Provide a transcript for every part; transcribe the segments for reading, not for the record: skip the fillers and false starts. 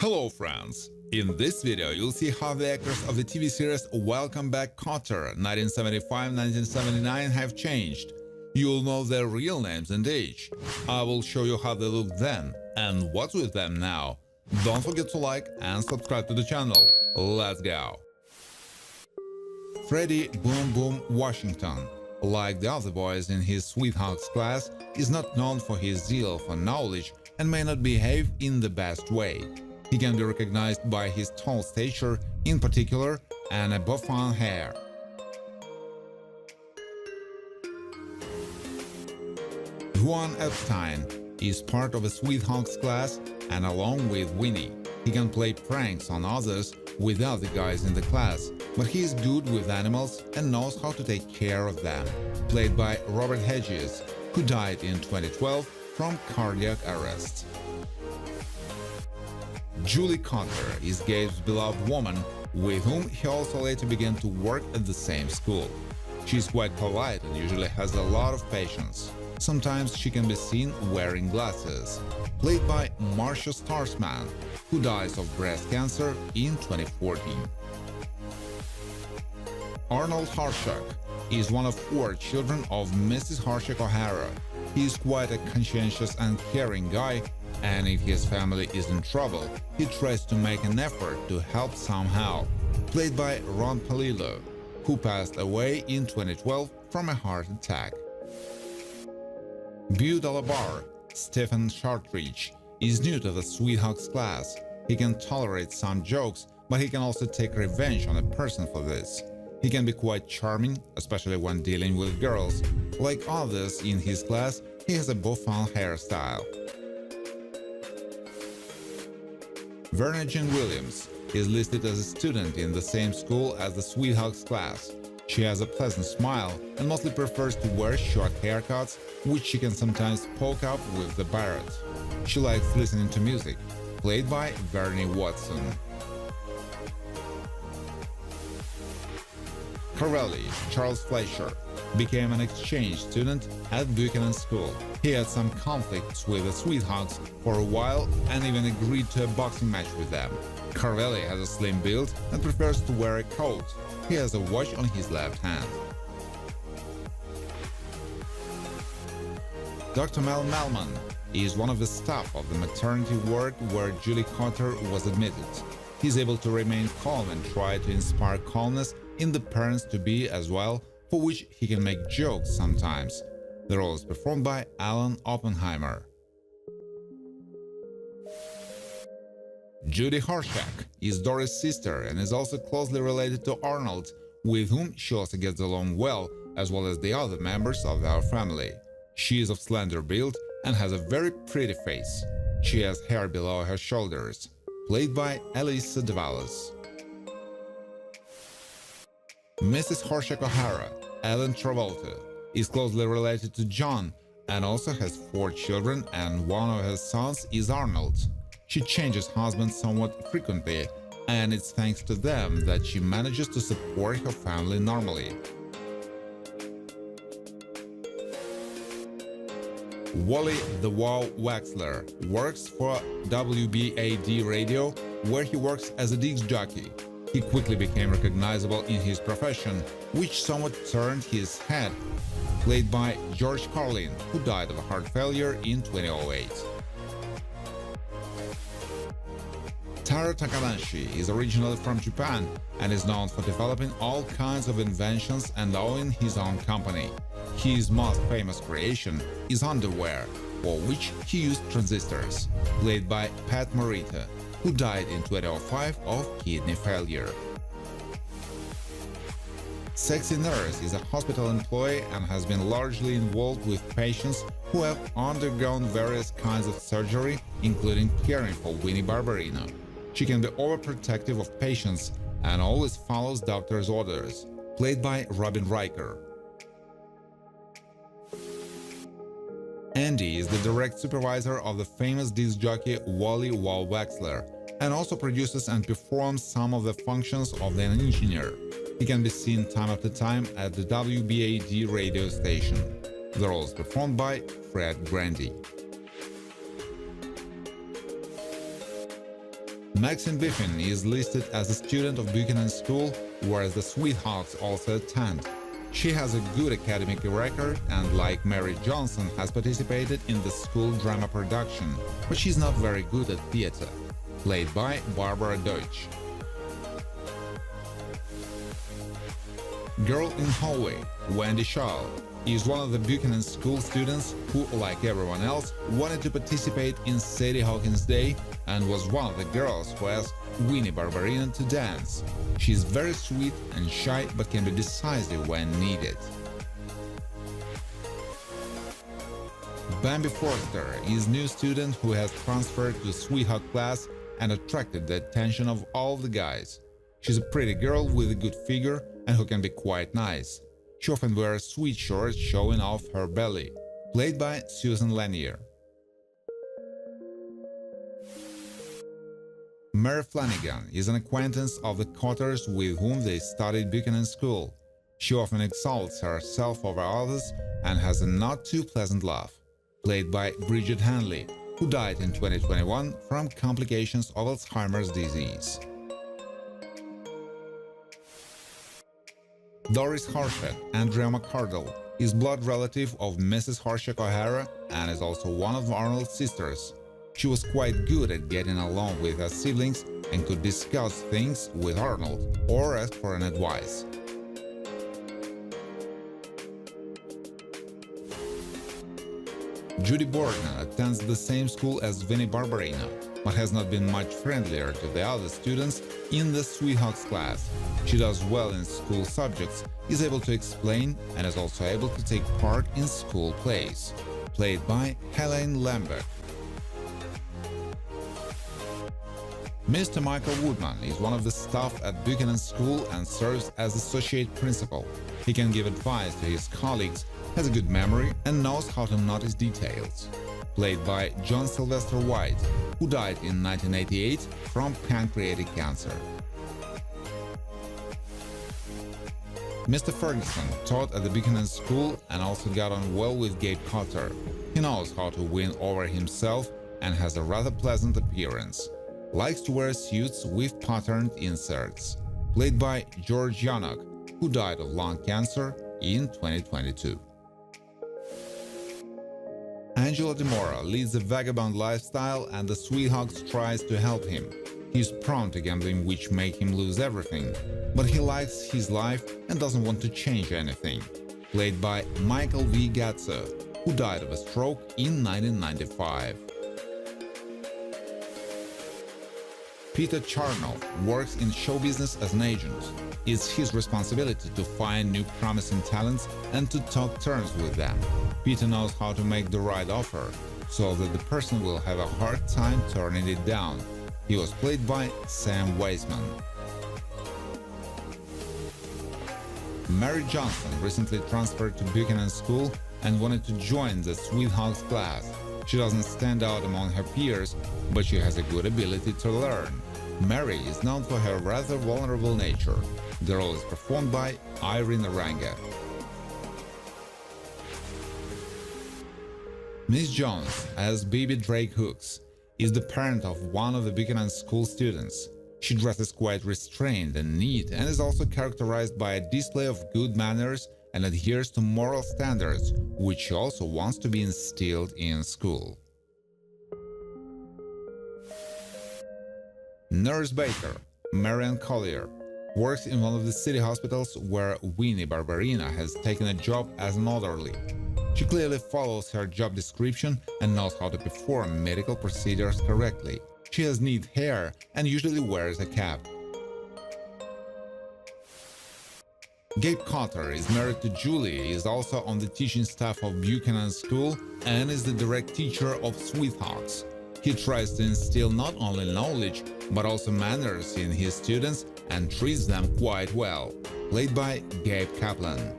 Hello friends! In this video you'll see how the actors of the TV series Welcome Back Kotter 1975-1979 have changed. You'll know their real names and age. I will show you how they looked then and what's with them now. Don't forget to like and subscribe to the channel. Let's go! Freddie Boom Boom Washington, like the other boys in his Sweethearts class, is not known for his zeal for knowledge and may not behave in the best way. He can be recognized by his tall stature in particular and a bouffant hair. Juan Epstein is part of a Sweethearts class, and along with Winnie, he can play pranks on others with other guys in the class, but he is good with animals and knows how to take care of them. Played by Robert Hedges, who died in 2012 from cardiac arrest. Julie Kotter is Gabe's beloved woman, with whom he also later began to work at the same school. She is quite polite and usually has a lot of patience. Sometimes she can be seen wearing glasses. Played by Marcia Starsman, who dies of breast cancer in 2014. Arnold Harshak is one of 4 children of Mrs. Harshak O'Hara. He is quite a conscientious and caring guy, and if his family is in trouble, he tries to make an effort to help somehow. Played by Ron Palillo, who passed away in 2012 from a heart attack. Beau Delabar, Stephen Shortridge, is new to the Sweethearts class. He can tolerate some jokes, but he can also take revenge on a person for this. He can be quite charming, especially when dealing with girls. Like others in his class, he has a bouffant hairstyle. Verna Jean Williams is listed as a student in the same school as the Sweethearts class. She has a pleasant smile and mostly prefers to wear short haircuts, which she can sometimes poke up with the barrette. She likes listening to music. Played by Vernie Watson. Corelli, Charles Fleischer, became an exchange student at Buchanan School. He had some conflicts with the Sweethearts for a while and even agreed to a boxing match with them. Corelli has a slim build and prefers to wear a coat. He has a watch on his left hand. Dr. Mel Melman is one of the staff of the maternity ward where Julie Kotter was admitted. He's able to remain calm and try to inspire calmness in the parents-to-be as well, for which he can make jokes sometimes. The role is performed by Alan Oppenheimer. Judy Harshak is Doris' sister and is also closely related to Arnold, with whom she also gets along well as the other members of our family. She is of slender build and has a very pretty face. She has hair below her shoulders. Played by Elisa Davalos. Mrs. Harshak O'Hara, Ellen Travolta, is closely related to John and also has 4 children, and one of her sons is Arnold. She changes husbands somewhat frequently, and it's thanks to them that she manages to support her family normally. Wally the Wow Wexler works for WBAD Radio, where he works as a disc jockey. He quickly became recognizable in his profession, which somewhat turned his head. Played by George Carlin, who died of a heart failure in 2008. Taro Takanashi is originally from Japan and is known for developing all kinds of inventions and owning his own company. His most famous creation is underwear, for which he used transistors. Played by Pat Morita, who died in 2005 of kidney failure. Sexy Nurse is a hospital employee and has been largely involved with patients who have undergone various kinds of surgery, including caring for Winnie Barbarino. She can be overprotective of patients and always follows doctor's orders. Played by Robin Riker. Andy is the direct supervisor of the famous disc jockey Wally Wow Wexler and also produces and performs some of the functions of an engineer. He can be seen time after time at the WBAD radio station. The role is performed by Fred Grandy. Maxine Biffin is listed as a student of Buchanan School, whereas the Sweethearts also attend. She has a good academic record and, like Mary Johnson, has participated in the school drama production, but she's not very good at theater. Played by Barbara Deutsch. Girl in Hallway, Wendy Shaw, is one of the Buchanan School students who, like everyone else, wanted to participate in Sadie Hawkins' Day and was one of the girls who asked Winnie Barbarina to dance. She's very sweet and shy but can be decisive when needed. Bambi Forster is a new student who has transferred to Sweetheart class and attracted the attention of all the guys. She's a pretty girl with a good figure and who can be quite nice. She often wears sweet shorts showing off her belly. Played by Susan Lanier. Mary Flanagan is an acquaintance of the Kotters with whom they studied Buchanan School. She often exalts herself over others and has a not too pleasant laugh. Played by Bridget Hanley, who died in 2021 from complications of Alzheimer's disease. Doris Harshak, Andrea McCardle, is blood relative of Mrs. Harshak O'Hara and is also one of Arnold's sisters. She was quite good at getting along with her siblings and could discuss things with Arnold or ask for an advice. Judy Borden attends the same school as Vinnie Barbarina, but has not been much friendlier to the other students in the Sweethearts class. She does well in school subjects, is able to explain, and is also able to take part in school plays. Played by Helene Lambert. Mr. Michael Woodman is one of the staff at Buchanan School and serves as associate principal. He can give advice to his colleagues, has a good memory, and knows how to notice details. Played by John Sylvester White, who died in 1988 from pancreatic cancer. Mr. Ferguson taught at the Buchanan School and also got on well with Gabe Kotter. He knows how to win over himself and has a rather pleasant appearance. Likes to wear suits with patterned inserts. Played by George Yannock, who died of lung cancer in 2022. Angelo DeMora leads a vagabond lifestyle and the Sweethearts tries to help him. He's prone to gambling, which make him lose everything, but he likes his life and doesn't want to change anything. Played by Michael V. Gatso, who died of a stroke in 1995. Peter Charnow works in show business as an agent. It's his responsibility to find new promising talents and to talk terms with them. Peter knows how to make the right offer, so that the person will have a hard time turning it down. He was played by Sam Weisman. Mary Johnson recently transferred to Buchanan School and wanted to join the Sweethearts class. She doesn't stand out among her peers, but she has a good ability to learn. Mary is known for her rather vulnerable nature. The role is performed by Irene Aranga. Miss Jones, as Baby Drake Hooks, is the parent of one of the Buchanan School students. She dresses quite restrained and neat and is also characterized by a display of good manners and adheres to moral standards, which she also wants to be instilled in school. Nurse Baker, Marianne Collier, works in one of the city hospitals where Winnie Barbarina has taken a job as an orderly. She clearly follows her job description and knows how to perform medical procedures correctly. She has neat hair and usually wears a cap. Gabe Kotter is married to Julie, is also on the teaching staff of Buchanan School and is the direct teacher of Sweethearts. He tries to instill not only knowledge, but also manners in his students and treats them quite well. Played by Gabe Kaplan.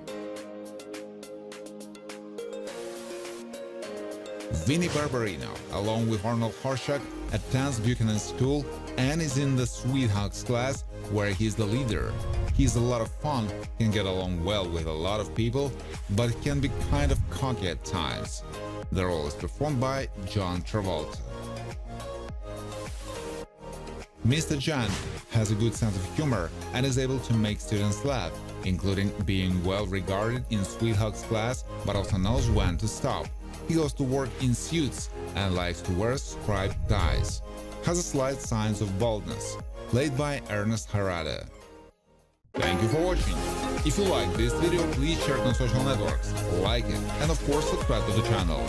Vinnie Barbarino, along with Arnold Horshak, attends Buchanan School and is in the Sweethearts class, where he's the leader. He's a lot of fun, can get along well with a lot of people, but can be kind of cocky at times. The role is performed by John Travolta. Mr. Jan has a good sense of humor and is able to make students laugh, including being well regarded in Sweetheart's class, but also knows when to stop. He goes to work in suits and likes to wear striped ties. Has a slight signs of baldness. Played by Ernest Harada. Thank you for watching. If you like this video, please share it on social networks, like it, and of course subscribe to the channel.